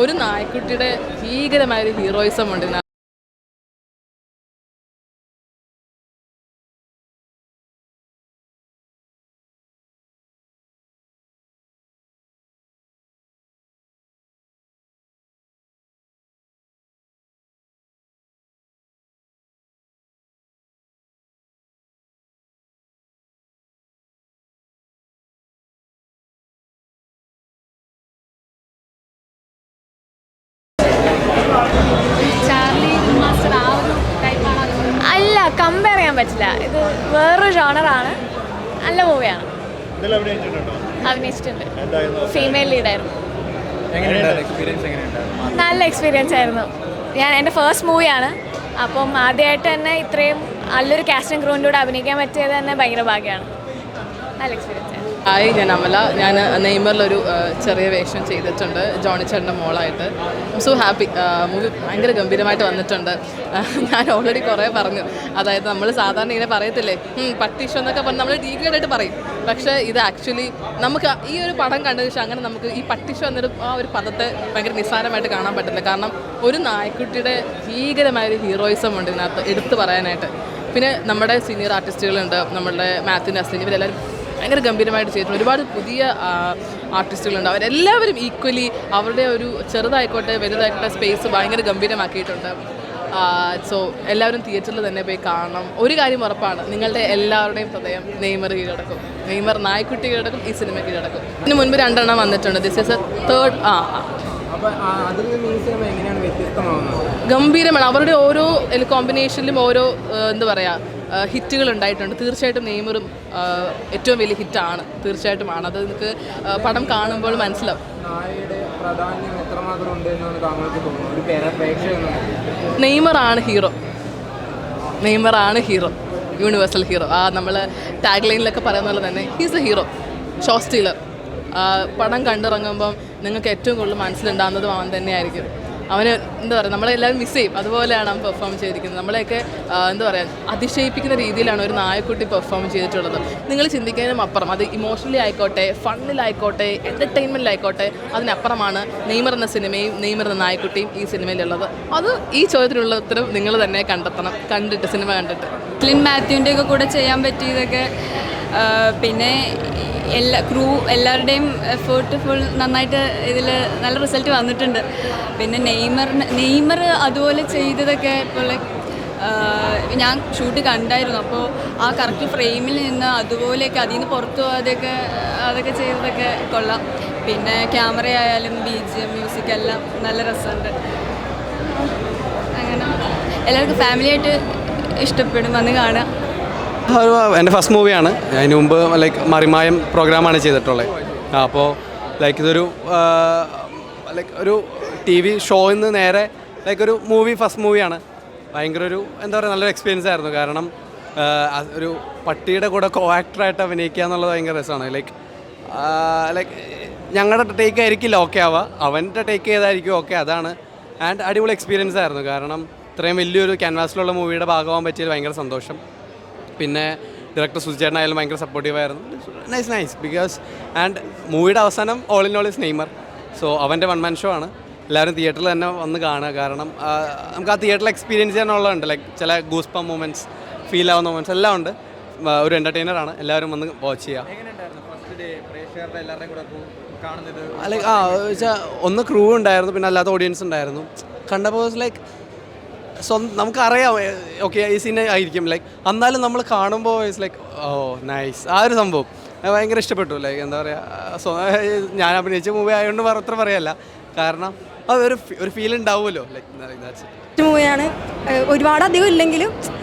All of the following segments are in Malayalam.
ഒരു നായ്ക്കുട്ടിയുടെ ഭീകരമായൊരു ഹീറോയിസം ഉണ്ട് ഇതിനകത്ത്. അല്ല, കമ്പയർ ചെയ്യാൻ പറ്റില്ല. ഇത് വേറൊരു ജോണറാണ്. നല്ല മൂവിയാണ്. അഭിനയിച്ചിട്ടുണ്ട്. ഫീമെയിൽ ലീഡായിരുന്നു. നല്ല എക്സ്പീരിയൻസ് ആയിരുന്നു. എൻ്റെ ഫസ്റ്റ് മൂവിയാണ്. അപ്പം ആദ്യമായിട്ട് തന്നെ ഇത്രയും നല്ലൊരു കാസ്റ്റിംഗ് ക്രൂവിൻ്റെ കൂടെ അഭിനയിക്കാൻ പറ്റിയത് തന്നെ ഭയങ്കര ഭാഗ്യമാണ്. നല്ല എക്സ്പീരിയൻസ് ആയിരുന്നു. ഹായ്, ഞാൻ അമല. ഞാൻ നെയ്മറിലൊരു ചെറിയ വേഷം ചെയ്തിട്ടുണ്ട്, ജോണി ചേട്ടൻ്റെ മോളായിട്ട്. So happy. മൂവി ഭയങ്കര ഗംഭീരമായിട്ട് വന്നിട്ടുണ്ട്. ഞാൻ ഓൾറെഡി കുറേ പറഞ്ഞു. അതായത് നമ്മൾ സാധാരണ ഇങ്ങനെ പറയത്തില്ലേ, പട്ടിഷോ എന്നൊക്കെ പറഞ്ഞ് നമ്മൾ ഡീഗ്രേഡായിട്ട് പറയും. പക്ഷേ ഇത് ആക്ച്വലി നമുക്ക് ഈ ഒരു പടം കണ്ടതിന് ശേഷം അങ്ങനെ നമുക്ക് ഈ പട്ടിഷോ എന്നൊരു ആ ഒരു പദത്തെ ഭയങ്കര നിസ്സാരമായിട്ട് കാണാൻ പറ്റില്ല. കാരണം ഒരു നായ്ക്കുട്ടിയുടെ ഭീകരമായൊരു ഹീറോയിസം ഉണ്ട് ഇതിനകത്ത് എടുത്തു പറയാനായിട്ട്. പിന്നെ നമ്മുടെ സീനിയർ ആർട്ടിസ്റ്റുകളുണ്ട്, നമ്മളുടെ മാത്യുവിൻ്റെ അസ്ലിൻ, ഇവരെല്ലാവരും ഭയങ്കര ഗംഭീരമായിട്ട് ചെയ്തിട്ടുണ്ട്. ഒരുപാട് പുതിയ ആർട്ടിസ്റ്റുകളുണ്ട്. അവരെല്ലാവരും ഈക്വലി അവരുടെ ഒരു ചെറുതായിക്കോട്ടെ വലുതായിക്കോട്ടെ സ്പേസ് ഭയങ്കര ഗംഭീരമാക്കിയിട്ടുണ്ട്. സോ എല്ലാവരും തിയേറ്ററിൽ തന്നെ പോയി കാണണം. ഒരു കാര്യം ഉറപ്പാണ്, നിങ്ങളുടെ എല്ലാവരുടെയും ഹൃദയം നെയ്മർ കീഴടക്കും. നെയ്മർ നായ്ക്കുട്ടി കീഴടക്കും, ഈ സിനിമ കീഴടക്കും. ഇതിന് മുൻപ് 2 എണ്ണം വന്നിട്ടുണ്ട്. This is a third. ഗംഭീരമാണ്. അവരുടെ ഓരോ കോമ്പിനേഷനിലും ഓരോ എന്താ പറയുക ഹിറ്റുകൾ ഉണ്ടായിട്ടുണ്ട്. തീർച്ചയായിട്ടും നെയ്മറും ഏറ്റവും വലിയ ഹിറ്റാണ്. തീർച്ചയായിട്ടുമാണ്. അത് നിങ്ങൾക്ക് പടം കാണുമ്പോൾ മനസ്സിലാവും. നെയ്മറാണ് ഹീറോ. നെയ്മറാണ് ഹീറോ, യൂണിവേഴ്സൽ ഹീറോ. നമ്മൾ ടാഗ് ലൈനിലൊക്കെ പറയുന്ന പോലെ തന്നെ he's a hero, show stealer. പടം കണ്ടിറങ്ങുമ്പം നിങ്ങൾക്ക് ഏറ്റവും കൂടുതൽ മനസ്സിലുണ്ടാകുന്നതും അവൻ തന്നെയായിരിക്കും. അവന് എന്താ പറയുക, നമ്മളെല്ലാവരും മിസ് ചെയ്യും. അതുപോലെയാണ് അവൻ പെർഫോം ചെയ്തിരിക്കുന്നത്. നമ്മളെയൊക്കെ എന്താ പറയുക, അതിശയിപ്പിക്കുന്ന രീതിയിലാണ് ഒരു നായക്കുട്ടി പെർഫോം ചെയ്തിട്ടുള്ളത്. നിങ്ങൾ ചിന്തിക്കുന്നതിനും അപ്പുറം, അത് ഇമോഷണലി ആയിക്കോട്ടെ, ഫണ്ണിലായിക്കോട്ടെ, എൻ്റർടൈൻമെൻറ്റിലായിക്കോട്ടെ, അതിനപ്പുറമാണ് നെയ്മർ എന്ന സിനിമയും നെയ്മർ എന്ന നായക്കുട്ടിയും ഈ സിനിമയിലുള്ളത്. അത് ഈ ചോദ്യത്തിനുള്ള ഉത്തരം നിങ്ങൾ തന്നെ കണ്ടെത്തണം, കണ്ടിട്ട് സിനിമ കണ്ടിട്ട്. മാത്യുവിൻ്റെ ഒക്കെ കൂടെ ചെയ്യാൻ പറ്റിയതൊക്കെ, പിന്നെ എല്ലാവരുടെയും എഫേർട്ട് ഫുൾ നന്നായിട്ട് ഇതിൽ നല്ല റിസൾട്ട് വന്നിട്ടുണ്ട്. പിന്നെ നെയ്മർ അതുപോലെ ചെയ്തതൊക്കെ ഇപ്പോൾ ഞാൻ ഷൂട്ട് കണ്ടായിരുന്നു. അപ്പോൾ ആ കറക്റ്റ് ഫ്രെയിമിൽ നിന്ന് അതുപോലെയൊക്കെ അതിൽ നിന്ന് പുറത്തു പോകാതെയൊക്കെ അതൊക്കെ ചെയ്തതൊക്കെ കൊള്ളാം. പിന്നെ ക്യാമറ ആയാലും BGM മ്യൂസിക് എല്ലാം നല്ല രസമുണ്ട്. അങ്ങനെ എല്ലാവർക്കും ഫാമിലിയായിട്ട് ഇഷ്ടപ്പെടും, വന്ന് കാണുക. എൻ്റെ ഫസ്റ്റ് മൂവിയാണ്. അതിന് മുമ്പ് മറിമായം പ്രോഗ്രാമാണ് ചെയ്തിട്ടുള്ളത്. അപ്പോൾ ഇതൊരു ഒരു TV ഷോയിൽ നിന്ന് നേരെ ഒരു മൂവി, ഫസ്റ്റ് മൂവിയാണ്. ഭയങ്കര ഒരു എന്താ പറയുക, നല്ലൊരു എക്സ്പീരിയൻസ് ആയിരുന്നു. കാരണം ഒരു പട്ടിയുടെ കൂടെ ആക്ടറായിട്ട് അഭിനയിക്കുക എന്നുള്ളത് ഭയങ്കര രസമാണ്. ഞങ്ങളുടെ ടേക്ക് ആയിരിക്കില്ല ഓക്കെ ആവുക, അവൻ്റെ ടേക്ക് ചെയ്തായിരിക്കും ഓക്കെ. അതാണ്. ആൻഡ് അടിപൊളി എക്സ്പീരിയൻസ് ആയിരുന്നു. കാരണം ഇത്രയും വലിയൊരു ക്യാൻവാസിലുള്ള മൂവിയുടെ ഭാഗമാകാൻ പറ്റിയത് ഭയങ്കര സന്തോഷം. പിന്നെ ഡയറക്ടർ സുചേട്ടനായാലും ഭയങ്കര സപ്പോർട്ടീവായിരുന്നു. നൈസ് ബിക്കോസ് ആൻഡ് മൂവിയുടെ അവസാനം all in all is Neymar. So അവൻ്റെ വൺ മാൻ ഷോ ആണ്. എല്ലാവരും തിയേറ്ററിൽ തന്നെ വന്ന് കാണുക. കാരണം നമുക്ക് ആ തിയേറ്ററിൽ എക്സ്പീരിയൻസ് ചെയ്യാനുള്ളതുണ്ട്. ചില ഗൂസ് പമ്പ് മൊമെൻറ്റ്സ്, ഫീൽ ആവുന്ന മൊമെൻറ്റ്സ് എല്ലാം ഉണ്ട്. ഒരു എൻ്റർടൈനറാണ്. എല്ലാവരും വന്ന് വാച്ച് ചെയ്യുക. വെച്ചാൽ ഒന്ന് ക്രൂ ഉണ്ടായിരുന്നു, പിന്നെ അല്ലാത്ത ഓഡിയൻസ് ഉണ്ടായിരുന്നു. കണ്ടപ്പോൾ നമുക്കറിയാം ഓക്കെ ഈ സീൻ ആയിരിക്കും. എന്നാലും നമ്മൾ കാണുമ്പോൾ ഓ നൈസ്. ആ ഒരു സംഭവം ഭയങ്കര ഇഷ്ടപ്പെട്ടു. എന്താ പറയുക, ഞാൻ അഭിനയിച്ച മൂവി ആയതുകൊണ്ട് അത്ര പറയല്ല. കാരണം അത് ഒരു ഫീൽ ഉണ്ടാവുമല്ലോ. മൂവിയാണ്. ഒരുപാട് അധികം ഇല്ലെങ്കിലും,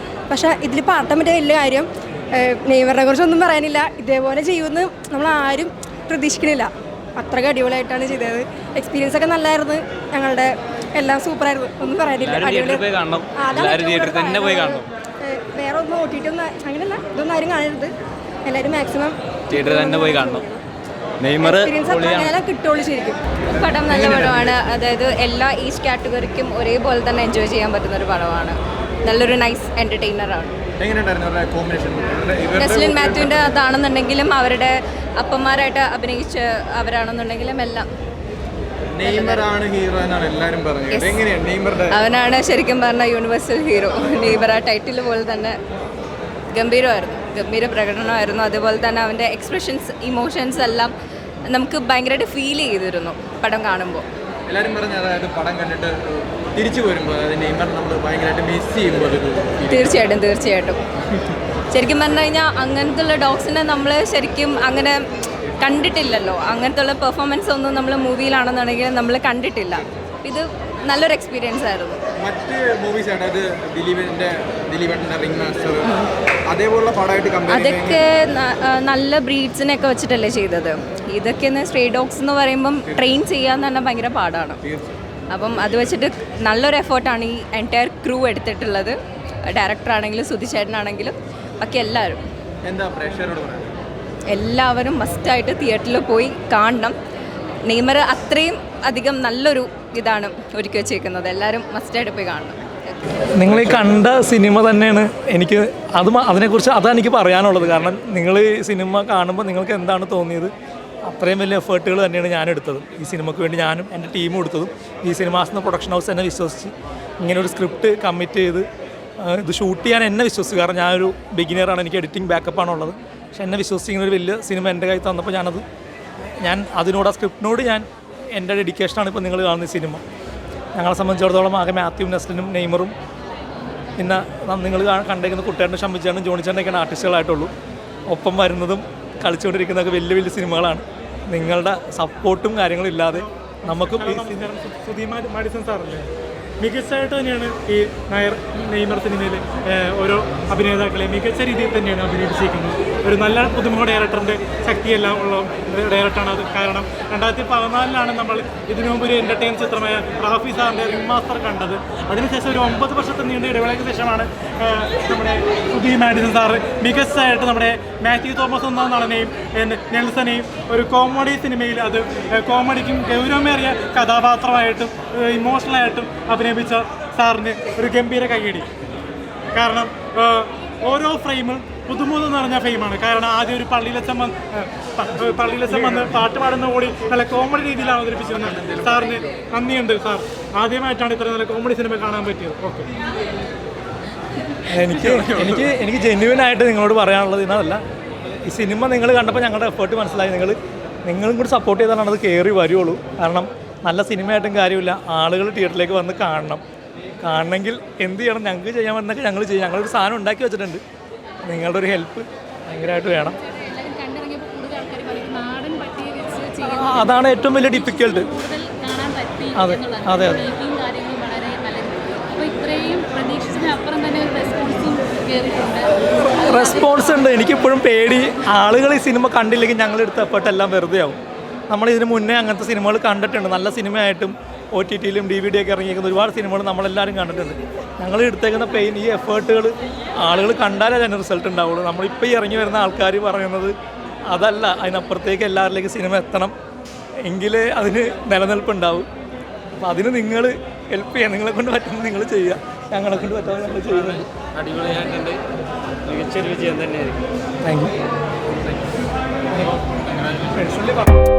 പക്ഷേ ഇതിൽ പാട്ടാൻ പറ്റിയ വലിയ കാര്യം, നെയ്മറിനെ കുറിച്ചൊന്നും പറയാനില്ല. ഇതേപോലെ ചെയ്യുമെന്ന് നമ്മൾ ആരും പ്രതീക്ഷിക്കണില്ല. അത്രയ്ക്ക് അടിപൊളിയായിട്ടാണ് ചെയ്തത്. എക്സ്പീരിയൻസ് ഒക്കെ നല്ലതായിരുന്നു. ഞങ്ങളുടെ എല്ലാം സൂപ്പറായിരുന്നു. ഒന്നും പറയാനില്ല. വേറെ ഒന്നും ഓട്ടിട്ടൊന്നും അങ്ങനെയല്ല, ഇതൊന്നും ആരും കാണരുത്. എല്ലാവരും മാക്സിമം തിയേറ്ററിൽ തന്നെ പോയി കാണണം. കിട്ടുള്ളൂ ശരിക്കും. പടം നല്ല പടമാണ്. അതായത് എല്ലാ ഏജ് കാറ്റഗറിക്കും ഒരേപോലെ തന്നെ എൻജോയ് ചെയ്യാൻ പറ്റുന്ന ഒരു പടമാണ്. നല്ലൊരു നൈസ് എൻ്റർടൈനറാണ്. നെസ്ലിൻ മാത്യുവിൻ്റെ അതാണെന്നുണ്ടെങ്കിലും അവരുടെ അപ്പന്മാരായിട്ട് അഭിനയിച്ച് അവരാണെന്നുണ്ടെങ്കിലും എല്ലാം നെയ്മറാണ് ഹീറോ എന്നാണ് എല്ലാവരും പറഞ്ഞത്. എങ്ങനെയാണ് നെയ്മറുടെ? അവനാണ് ശരിക്കും പറഞ്ഞ യൂണിവേഴ്സൽ ഹീറോ. നെയ്മർ ആ ടൈറ്റിൽ പോലെ തന്നെ ഗംഭീര പ്രകടനമായിരുന്നു. അതുപോലെ തന്നെ അവൻ്റെ എക്സ്പ്രഷൻസ്, ഇമോഷൻസ് എല്ലാം നമുക്ക് ഭയങ്കരമായിട്ട് ഫീൽ ചെയ്തിരുന്നു പടം കാണുമ്പോൾ. എല്ലാവരും പറഞ്ഞ അതായത് പടം കണ്ടിട്ട് തിരിച്ചു വരുമ്പോൾ അതായത് നെയ്മർ നമ്മൾ ഭയങ്കരമായിട്ട് മിസ് ചെയ്യുമ്പോൾ തീർച്ചയായിട്ടും ശരിക്കും പറഞ്ഞു കഴിഞ്ഞാൽ അങ്ങനത്തെ ഉള്ള ഡോഗ്സിനെ നമ്മൾ ശരിക്കും അങ്ങനെ കണ്ടിട്ടില്ലല്ലോ. അങ്ങനത്തെ ഉള്ള പെർഫോമൻസ് ഒന്നും നമ്മൾ മൂവിയിലാണെന്നുണ്ടെങ്കിൽ നമ്മൾ കണ്ടിട്ടില്ല. ഇത് നല്ലൊരു എക്സ്പീരിയൻസ് ആയിരുന്നു. മറ്റ് മൂവീസ് അതായത് ദിലീപേട്ടൻ്റെ റിംഗ് മാസ്റ്റർ അതേപോലുള്ള പടമായിട്ട് കമ്പയർ അതൊക്കെ നല്ല ബ്രീഡ്സിനെയൊക്കെ വെച്ചിട്ടല്ലേ ചെയ്തത്. ഇതൊക്കെ സ്ട്രേ ഡോഗ്സ് എന്ന് പറയുമ്പം ട്രെയിൻ ചെയ്യാന്ന് പറഞ്ഞാൽ ഭയങ്കര പാടാണ്. അപ്പം അത് വെച്ചിട്ട് നല്ലൊരു എഫേർട്ടാണ് ഈ എൻറ്റയർ ക്രൂ എടുത്തിട്ടുള്ളത്. ഡയറക്ടറാണെങ്കിലും സുധിച്ചേട്ടനാണെങ്കിലും ബാക്കി എല്ലാവരും. എന്താ പ്രേക്ഷകരോട് പറയാം? എല്ലാവരും മസ്റ്റായിട്ട് തിയേറ്ററിൽ പോയി കാണണം. നെയ്മർ അത്രയും അധികം നല്ലൊരു ഇതാണ് ഒരുക്കി വെച്ചേക്കുന്നത്. എല്ലാവരും മസ്റ്റായിട്ട് പോയി കാണണം. നിങ്ങൾ ഈ കണ്ട സിനിമ തന്നെയാണ് എനിക്ക് അതിനെക്കുറിച്ച് അതാണ് എനിക്ക് പറയാനുള്ളത്. കാരണം നിങ്ങൾ ഈ സിനിമ കാണുമ്പോൾ നിങ്ങൾക്ക് എന്താണ് തോന്നിയത്? അത്രയും വലിയ എഫേർട്ടുകൾ തന്നെയാണ് ഞാൻ എടുത്തത് ഈ സിനിമയ്ക്ക് വേണ്ടി. ഞാനും എൻ്റെ ടീമും എടുത്തതും ഈ സിനിമാസ് എന്ന പ്രൊഡക്ഷൻ ഹൗസ് എന്നെ വിശ്വസിച്ച് ഇങ്ങനെ ഒരു സ്ക്രിപ്റ്റ് കമ്മിറ്റ് ചെയ്ത് ഇത് ഷൂട്ട് ചെയ്യാൻ എന്നെ വിശ്വസിച്ചു. കാരണം ഞാനൊരു ബിഗിനറാണ്, എനിക്ക് എഡിറ്റിംഗ് ബാക്കപ്പാണുള്ളത്. പക്ഷെ എന്നെ വിശ്വസിച്ച് ഇങ്ങനെ ഒരു വലിയ സിനിമ എൻ്റെ കയ്യിൽ തന്നപ്പോൾ ഞാൻ അതിനോട് ആ സ്ക്രിപ്റ്റിനോട് എൻ്റെ ഡെഡിക്കേഷനാണ് ഇപ്പോൾ നിങ്ങൾ കാണുന്ന ഈ സിനിമ. ഞങ്ങളെ സംബന്ധിച്ചിടത്തോളം ആകെ മാത്യു, നെസ്ലിനും നെയ്മറും പിന്നെ നിങ്ങൾ കണ്ടേക്കുന്ന കുട്ടികളുടെ ഷംബിച്ചാനും ജോണിച്ചാനൊക്കെയാണ് ആർട്ടിസ്റ്റുകളായിട്ടുള്ളൂ. ഒപ്പം വരുന്നതും കളിച്ചുകൊണ്ടിരിക്കുന്നതൊക്കെ വലിയ വലിയ സിനിമകളാണ്. നിങ്ങളുടെ സപ്പോർട്ടും കാര്യങ്ങളും ഇല്ലാതെ നമുക്ക് മാഡിസൺ സാറല്ലേ മികച്ചതായിട്ട് തന്നെയാണ് ഈ നെയ്മർ സിനിമയിൽ ഓരോ അഭിനേതാക്കളെ മികച്ച രീതിയിൽ തന്നെയാണ് അഭിനയിപ്പിച്ചിരിക്കുന്നത്. ഒരു നല്ല പുതുമുഖ ഡയറക്ടറിൻ്റെ ശക്തിയെല്ലാം ഉള്ള ഡയറക്ടറാണ് അത്. കാരണം 2014 നമ്മൾ ഇതിനു മുമ്പ് ഒരു എൻ്റർടൈൻ ചിത്രമായ റാഫി സാറിൻ്റെ റിംഗ് മാസ്റ്റർ കണ്ടത്. അതിനുശേഷം ഒരു 9 വർഷത്തെ നീണ്ട ഇടവേളയ്ക്ക് ശേഷമാണ് നമ്മുടെ പുതിയ മാഡിസൺ സാറ് മികച്ചതായിട്ട് നമ്മുടെ മാത്യു തോമസ് എന്ന നടനെയും നെൽസനെയും ഒരു കോമഡി സിനിമയിൽ അത് കോമഡിക്കും ഗൗരവമേറിയ കഥാപാത്രമായിട്ടും ഇമോഷണലായിട്ടും അഭിനയിപ്പിച്ച സാറിന് ഒരു ഗംഭീര കൈയടി. കാരണം ഓരോ ഫ്രെയിമും പുതുമുഖം നിറഞ്ഞ ഫ്രെയിമാണ്. കാരണം ആദ്യം ഒരു പള്ളിയിലച്ചൻ വന്ന് പാട്ട് പാടുന്ന കൂടി നല്ല കോമഡി രീതിയിലാണ് അവതരിപ്പിച്ചിരുന്നത്. സാറിന് നന്ദിയുണ്ട് സാർ. ആദ്യമായിട്ടാണ് ഇത്ര നല്ല കോമഡി സിനിമ കാണാൻ പറ്റിയത്. ഓക്കെ, എനിക്ക് ജെന്യുവനായിട്ട് നിങ്ങളോട് പറയാനുള്ളത് ഇന്നതല്ല. ഈ സിനിമ നിങ്ങൾ കണ്ടപ്പോൾ ഞങ്ങളുടെ എഫേർട്ട് മനസ്സിലായി. നിങ്ങളും കൂടി സപ്പോർട്ട് ചെയ്താലാണ് അത് കയറി വരുള്ളൂ. കാരണം നല്ല സിനിമയായിട്ടും കാര്യമില്ല, ആളുകൾ തിയേറ്ററിലേക്ക് വന്ന് കാണണമെങ്കിൽ എന്ത് ചെയ്യണം? ഞങ്ങൾക്ക് ചെയ്യാൻ പറ്റുന്നതൊക്കെ ഞങ്ങൾ ചെയ്യും. ഞങ്ങളൊരു സാധനം ഉണ്ടാക്കി വെച്ചിട്ടുണ്ട്. നിങ്ങളുടെ ഒരു ഹെൽപ്പ് ഭയങ്കരമായിട്ട് വേണം. അതാണ് ഏറ്റവും വലിയ ഡിഫിക്കൽട്ട്. അതെ അതെ അതെ റെസ്പോൺസ് ഉണ്ട്. എനിക്കിപ്പോഴും പേടി, ആളുകൾ ഈ സിനിമ കണ്ടില്ലെങ്കിൽ ഞങ്ങളെടുത്ത എഫേർട്ടെല്ലാം വെറുതെ ആവും. നമ്മളിതിന് മുന്നേ അങ്ങനത്തെ സിനിമകൾ കണ്ടിട്ടുണ്ട്. നല്ല സിനിമയായിട്ടും OTT-ലും DVD ഒക്കെ ഇറങ്ങിയിരിക്കുന്ന ഒരുപാട് സിനിമകൾ നമ്മളെല്ലാവരും കണ്ടിട്ടുണ്ട്. ഞങ്ങൾ എടുത്തേക്കുന്ന പെയിൻ, ഈ എഫേർട്ടുകൾ ആളുകൾ കണ്ടാലേ അതിന് റിസൾട്ട് ഉണ്ടാവുള്ളൂ. നമ്മളിപ്പോൾ ഈ ഇറങ്ങി വരുന്ന ആൾക്കാർ പറയുന്നത് അതല്ല, അതിനപ്പുറത്തേക്ക് എല്ലാവരിലേക്ക് സിനിമ എത്തണം, എങ്കിലേ അതിന് നിലനിൽപ്പുണ്ടാവും. അപ്പോൾ അതിന് നിങ്ങൾ ഹെൽപ്പ് ചെയ്യുക. നിങ്ങളെ കൊണ്ട് പറ്റുന്നത് നിങ്ങൾ ചെയ്യുക, ഞങ്ങളെ കൊണ്ട് പറ്റാതെ നമ്മൾ ചെയ്യുന്നുണ്ട്. അടിപൊളിയായിട്ടുണ്ട്. മികച്ചൊരു വിജയം തന്നെയായിരിക്കും. Thank you.